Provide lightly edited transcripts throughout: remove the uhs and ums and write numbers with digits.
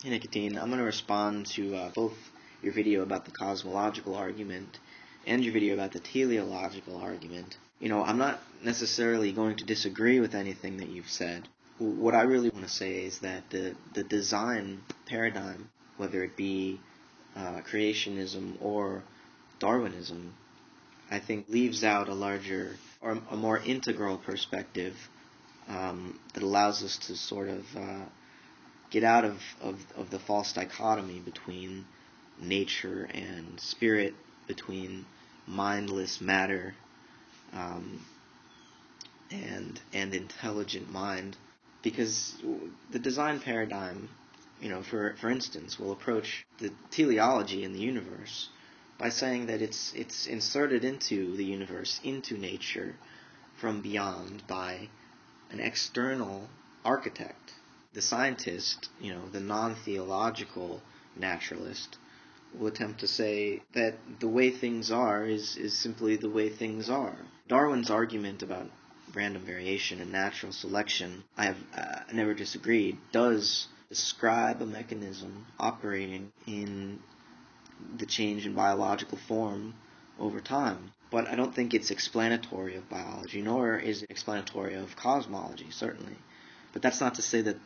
Hey Nicotine, I'm going to respond to both your video about the cosmological argument and your video about the teleological argument. I'm not necessarily going to disagree with anything that you've said. What I really want to say is that the design paradigm, whether it be creationism or Darwinism, I think leaves out a larger or a more integral perspective that allows us to sort of get out of the false dichotomy between nature and spirit, between mindless matter and intelligent mind, because the design paradigm, for instance, will approach the teleology in the universe by saying that it's inserted into the universe, into nature, from beyond by an external architect. The scientist, the non-theological naturalist, will attempt to say that the way things are is simply the way things are. Darwin's argument about random variation and natural selection, I have never disagreed, does describe a mechanism operating in the change in biological form over time. But I don't think it's explanatory of biology, nor is it explanatory of cosmology, certainly. But that's not to say that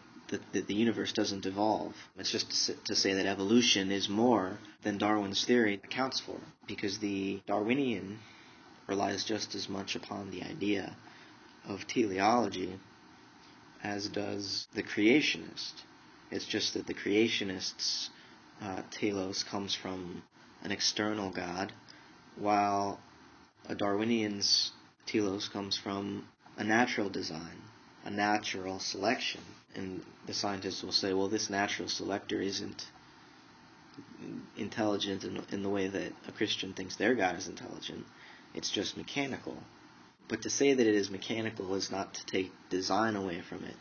the universe doesn't evolve. It's just to say that evolution is more than Darwin's theory accounts for, because the Darwinian relies just as much upon the idea of teleology as does the creationist. It's just that the creationist's telos comes from an external God, while a Darwinian's telos comes from a natural design, a natural selection. And the scientists will say, well, this natural selector isn't intelligent in the way that a Christian thinks their God is intelligent. It's just mechanical. But to say that it is mechanical is not to take design away from it.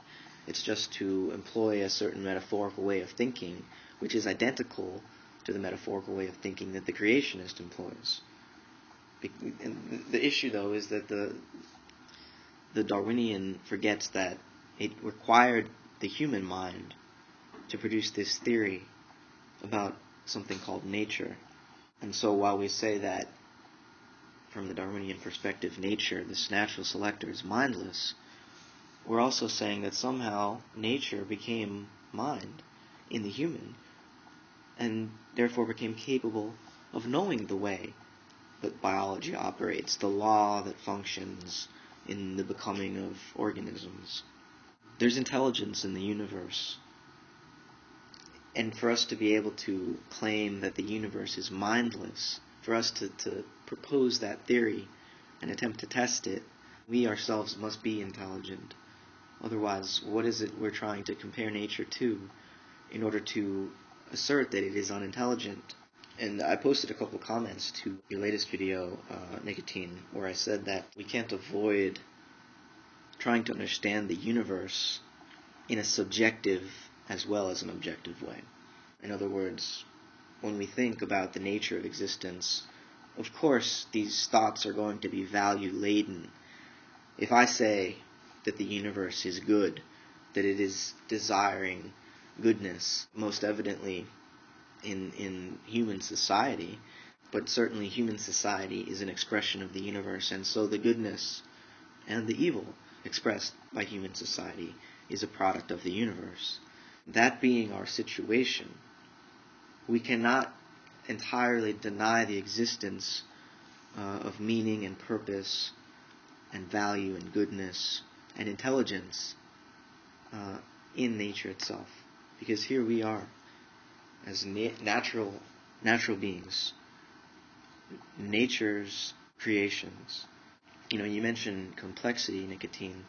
It's just to employ a certain metaphorical way of thinking, which is identical to the metaphorical way of thinking that the creationist employs. And the issue, though, is that the Darwinian forgets that it required the human mind to produce this theory about something called nature. And so while we say that from the Darwinian perspective, nature, this natural selector, is mindless, we're also saying that somehow nature became mind in the human, and therefore became capable of knowing the way that biology operates, the law that functions in the becoming of organisms. There's intelligence in the universe. And for us to be able to claim that the universe is mindless, for us to propose that theory and attempt to test it, we ourselves must be intelligent. Otherwise, what is it we're trying to compare nature to in order to assert that it is unintelligent? And I posted a couple comments to your latest video, Nicotine, where I said that we can't avoid trying to understand the universe in a subjective as well as an objective way. In other words, when we think about the nature of existence, of course these thoughts are going to be value-laden. If I say that the universe is good, that it is desiring goodness, most evidently in human society, but certainly human society is an expression of the universe, and so the goodness and the evil expressed by human society is a product of the universe. That being our situation, we cannot entirely deny the existence of meaning and purpose and value and goodness and intelligence in nature itself. Because here we are as natural beings, nature's creations. You mentioned complexity, Nicotine,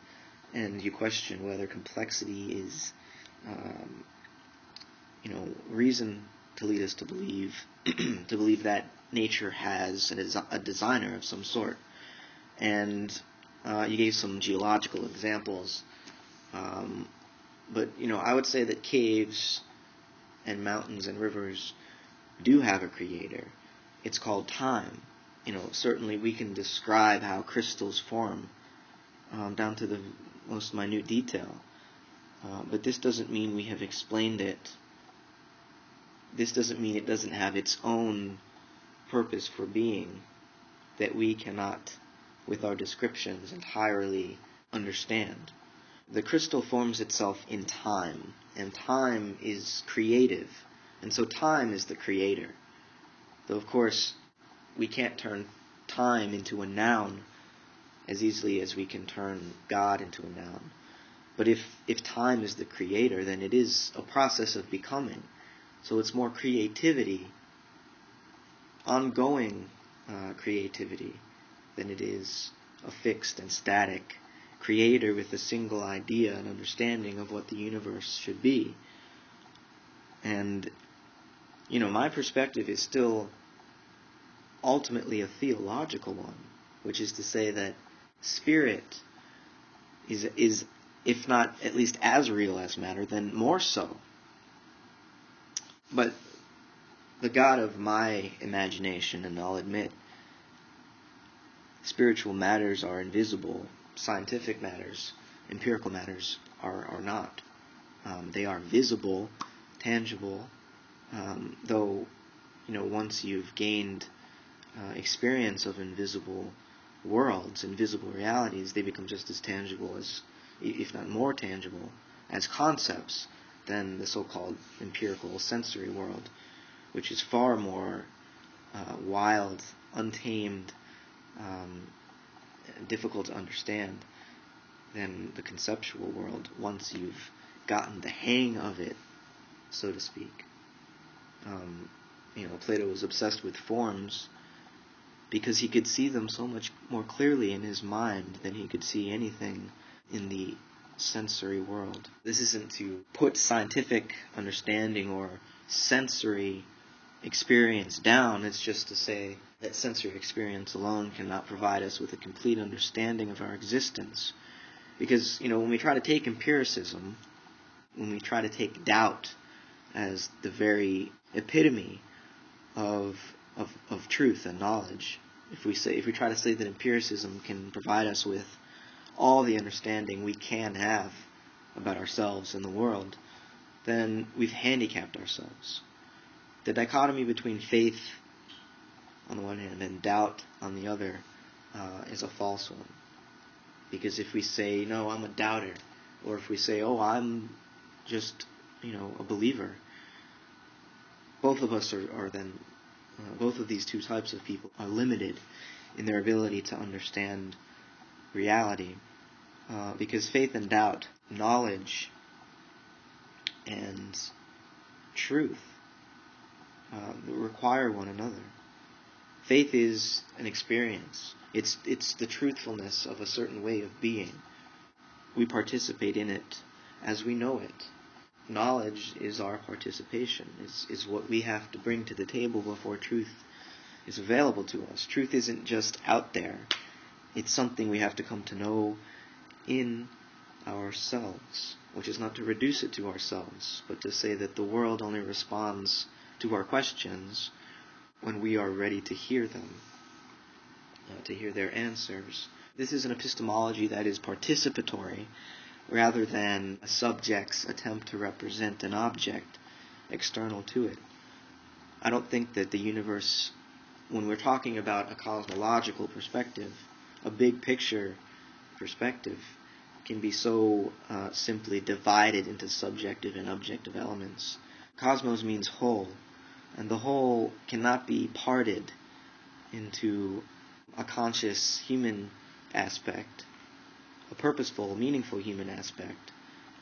and you question whether complexity is, reason to lead us to believe that nature has a designer of some sort. And you gave some geological examples, but I would say that caves and mountains and rivers do have a creator. It's called time. Certainly we can describe how crystals form down to the most minute detail, but this doesn't mean we have explained it this doesn't mean it doesn't have its own purpose for being that we cannot, with our descriptions, entirely understand. The crystal forms itself in time, and time is creative, and so time is the creator. Though, of course, we can't turn time into a noun as easily as we can turn God into a noun. But if time is the creator, then it is a process of becoming. So it's more creativity, ongoing creativity, than it is a fixed and static creator with a single idea and understanding of what the universe should be. And, my perspective is still ultimately a theological one, which is to say that spirit is if not at least as real as matter, then more so. But the God of my imagination, and I'll admit, spiritual matters are invisible, scientific matters, empirical matters are not. They are visible, tangible, though, once you've gained experience of invisible worlds, invisible realities, they become just as tangible as, if not more tangible, as concepts than the so-called empirical sensory world, which is far more wild, untamed, difficult to understand than the conceptual world once you've gotten the hang of it, so to speak. Plato was obsessed with forms because he could see them so much more clearly in his mind than he could see anything in the sensory world. This isn't to put scientific understanding or sensory experience down. It's just to say that sensory experience alone cannot provide us with a complete understanding of our existence. Because, when we try to take empiricism, when we try to take doubt as the very epitome of truth and knowledge, if we try to say that empiricism can provide us with all the understanding we can have about ourselves and the world, then we've handicapped ourselves. The dichotomy between faith on the one hand and doubt on the other is a false one. Because if we say, no, I'm a doubter, or if we say, oh, I'm just, a believer, both of us are then, both of these two types of people are limited in their ability to understand reality. Because faith and doubt, knowledge and truth, require one another. Faith is an experience. It's the truthfulness of a certain way of being. We participate in it as we know it. Knowledge is our participation, is what we have to bring to the table before truth is available to us. Truth isn't just out there. It's something we have to come to know in ourselves, which is not to reduce it to ourselves, but to say that the world only responds to our questions when we are ready to hear them, to hear their answers. This is an epistemology that is participatory rather than a subject's attempt to represent an object external to it. I don't think that the universe, when we're talking about a cosmological perspective, a big picture perspective, can be so simply divided into subjective and objective elements. Cosmos means whole, and the whole cannot be parted into a conscious human aspect, a purposeful, meaningful human aspect,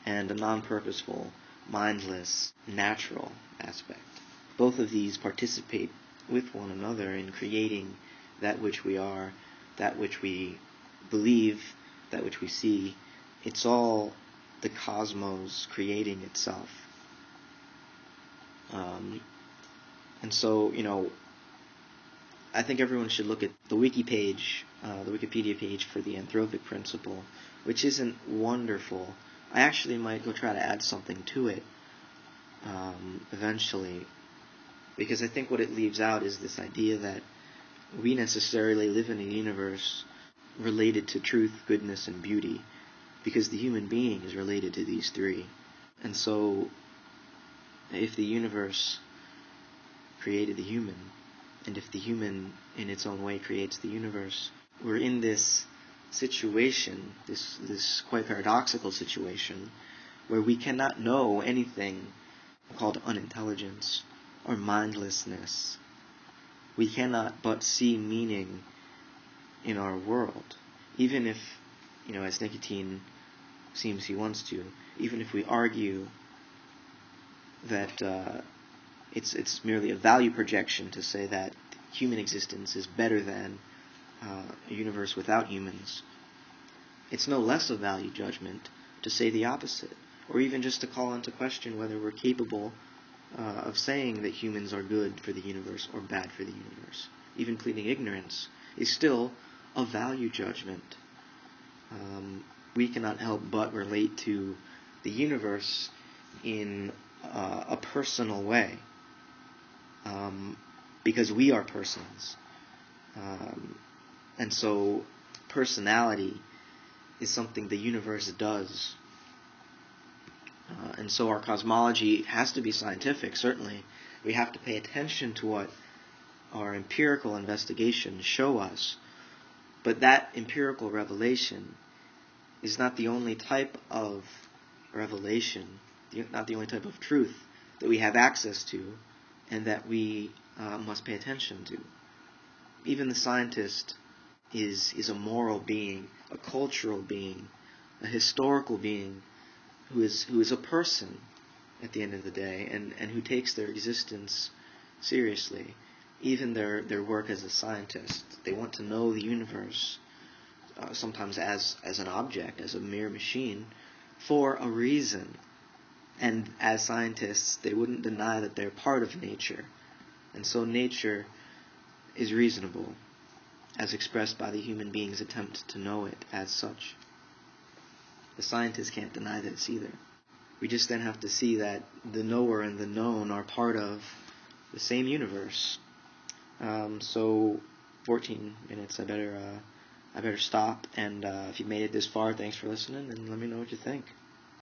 and a non-purposeful, mindless, natural aspect. Both of these participate with one another in creating that which we are, that which we believe, that which we see. It's all the cosmos creating itself. And so, I think everyone should look at the wiki page, the Wikipedia page for the anthropic principle, which isn't wonderful. I actually might go try to add something to it eventually, because I think what it leaves out is this idea that we necessarily live in a universe related to truth, goodness, and beauty, because the human being is related to these three. And so, if the universe created the human, and if the human in its own way creates the universe, we're in this situation, this quite paradoxical situation, where we cannot know anything called unintelligence or mindlessness. We cannot but see meaning in our world, even if, as Nicotine seems he wants to, even if we argue that it's merely a value projection to say that human existence is better than a universe without humans. It's no less a value judgment to say the opposite, or even just to call into question whether we're capable of saying that humans are good for the universe or bad for the universe. Even pleading ignorance is still a value judgment. We cannot help but relate to the universe in a personal way, because we are persons. And so personality is something the universe does. And so our cosmology has to be scientific, certainly. We have to pay attention to what our empirical investigations show us. But that empirical revelation is not the only type of revelation, not the only type of truth that we have access to and that we must pay attention to. Even the scientist is a moral being, a cultural being, a historical being, who is a person at the end of the day, and who takes their existence seriously. Even their work as a scientist, they want to know the universe, sometimes as an object, as a mere machine, for a reason. And as scientists, they wouldn't deny that they're part of nature. And so nature is reasonable, as expressed by the human being's attempt to know it as such. The scientists can't deny this either. We just then have to see that the knower and the known are part of the same universe. So 14 minutes, I better stop. And if you've made it this far, thanks for listening, and let me know what you think.